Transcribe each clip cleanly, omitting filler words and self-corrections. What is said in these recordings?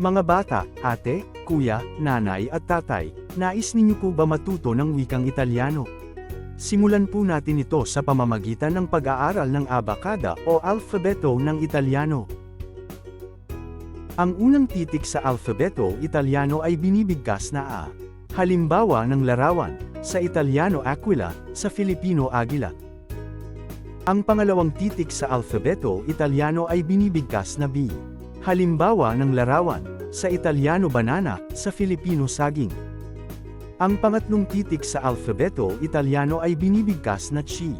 Mga bata, ate, kuya, nanay at tatay, nais ninyo po ba matuto ng wikang Italyano? Simulan po natin ito sa pamamagitan ng pag-aaral ng abakada o alfabeto ng Italyano. Ang unang titik sa alfabeto Italyano ay binibigkas na A. Halimbawa ng larawan, sa Italyano Aquila, sa Filipino Agila. Ang pangalawang titik sa alfabeto Italyano ay binibigkas na B. Halimbawa ng larawan, sa Italyano banana, sa Filipino saging. Ang pangatlong titik sa alfabeto Italyano ay binibigkas na chi.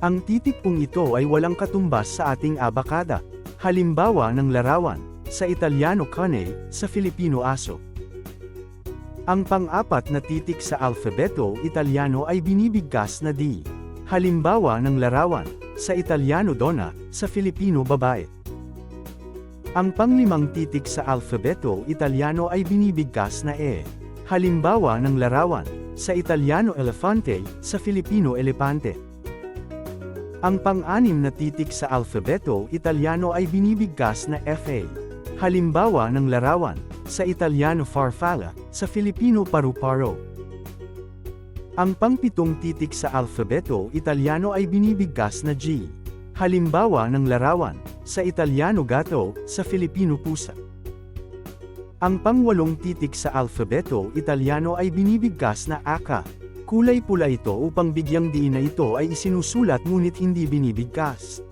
Ang titik pong ito ay walang katumbas sa ating abakada. Halimbawa ng larawan, sa Italyano cane, sa Filipino aso. Ang pang-apat na titik sa alfabeto Italyano ay binibigkas na D. Halimbawa ng larawan, sa Italyano donna, sa Filipino babae. Ang panglimang titik sa alfabeto Italyano ay binibigkas na E. Halimbawa ng larawan, sa Italyano elefante, sa Filipino elepante. Ang pang-anim na titik sa alfabeto Italyano ay binibigkas na FA. Halimbawa ng larawan, sa Italyano farfalla, sa Filipino paru-paro. Ang pang-pitong titik sa alfabeto Italyano ay binibigkas na G. Halimbawa ng larawan, sa Italyano gatto, sa Filipino pusa. Ang pang-walong titik sa alfabeto Italyano ay binibigkas na aka. Kulay pula ito upang bigyang diin na ito ay isinusulat ngunit hindi binibigkas.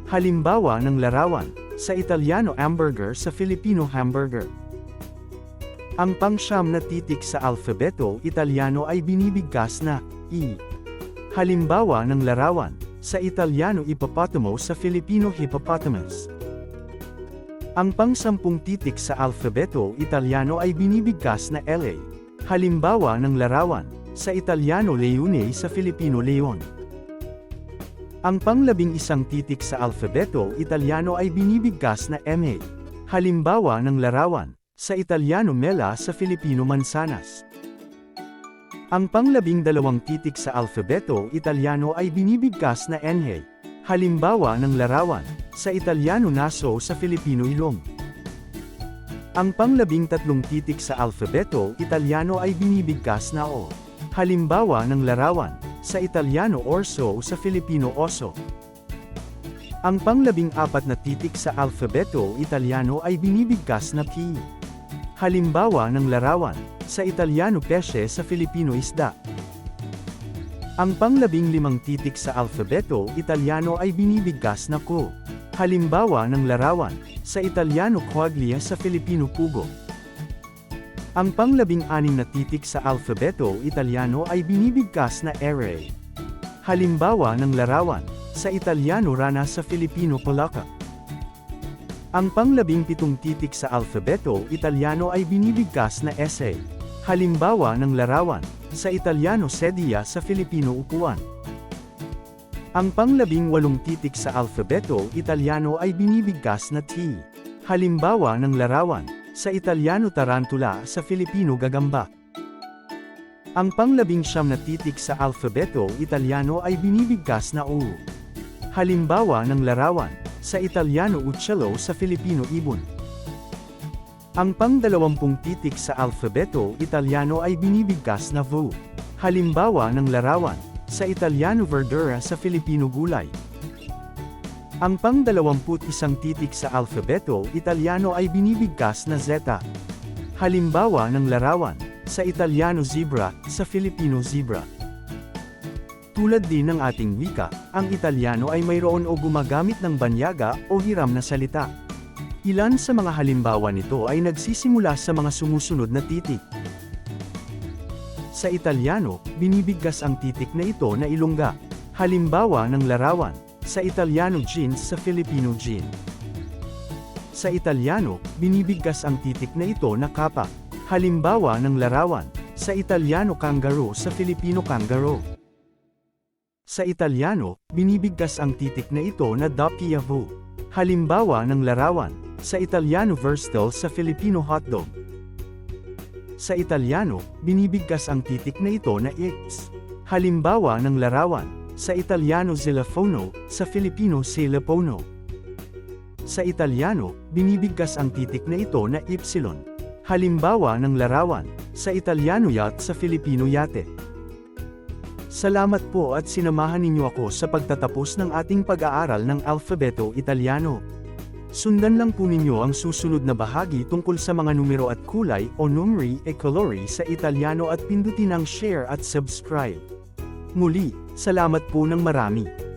Halimbawa ng larawan, sa Italyano hamburger, sa Filipino hamburger. Ang pang-siyam na titik sa alfabeto Italyano ay binibigkas na E. Halimbawa ng larawan, sa Italyano hippopotamo, sa Filipino hippopotamus. Ang pang-sampung titik sa alfabeto Italyano ay binibigkas na LA. Halimbawa ng larawan, sa Italyano leone, sa Filipino leon. Ang pang-11 titik sa alfabeto Italyano ay binibigkas na MA. Halimbawa ng larawan, sa Italyano mela, sa Filipino mansanas. Ang pang-12 titik sa alfabeto Italyano ay binibigkas na NH. Halimbawa ng larawan, sa Italyano naso, sa Filipino ilong. Ang pang-13 titik sa alfabeto Italyano ay binibigkas na O. Halimbawa ng larawan, sa Italyano orso, sa Filipino oso. Ang pang-14 na titik sa alfabeto Italyano ay binibigkas na P. Halimbawa ng larawan, sa Italyano pesce, sa Filipino isda. Ang pang-15 titik sa alfabeto Italyano ay binibigkas na Q. Halimbawa ng larawan, sa Italyano quaglia, sa Filipino pugo. Ang pang-16 na titik sa alfabeto Italyano ay binibigkas na R. Halimbawa ng larawan, sa Italyano rana, sa Filipino palaka. Ang pang-17 titik sa alfabeto Italyano ay binibigkas na SA. Halimbawa ng larawan, sa Italyano sedia, sa Filipino upuan. Ang pang-18 titik sa alfabeto Italyano ay binibigkas na T. Halimbawa ng larawan, sa Italyano tarantula, sa Filipino gagamba. Ang pang-19 na titik sa alfabeto Italyano ay binibigkas na U. Halimbawa ng larawan, sa Italyano uccello, sa Filipino ibon. Ang pang-20 titik sa alfabeto Italyano ay binibigkas na V. Halimbawa ng larawan, sa Italyano verdura, sa Filipino gulay. Ang pang-21 titik sa alfabeto Italyano ay binibigkas na Z. Halimbawa ng larawan, sa Italyano zebra, sa Filipino zebra. Tulad din ng ating wika, ang Italyano ay mayroon o gumagamit ng banyaga o hiram na salita. Ilan sa mga halimbawa nito ay nagsisimula sa mga sumusunod na titik. Sa Italyano, binibigkas ang titik na ito na ilongga. Halimbawa ng larawan, sa Italyano jeans, sa Filipino jean. Sa Italyano, binibigkas ang titik na ito na kapa. Halimbawa ng larawan, sa Italyano kangaroo, sa Filipino kangaroo. Sa Italyano, binibigkas ang titik na ito na doppia V. Halimbawa ng larawan, sa Italyano würstel, sa Filipino hotdog. Sa Italyano, binibigkas ang titik na ito na X. Halimbawa ng larawan, sa Italyano xylofono, sa Filipino cellophono. Sa Italyano, binibigkas ang titik na ito na Y. Halimbawa ng larawan, sa Italyano yacht, sa Filipino yate. Salamat po at sinamahan ninyo ako sa pagtatapos ng ating pag-aaral ng alfabeto Italyano. Sundan lang po ninyo ang susunod na bahagi tungkol sa mga numero at kulay o numeri e colori sa Italyano at pindutin ang share at subscribe. Muli, salamat po ng marami.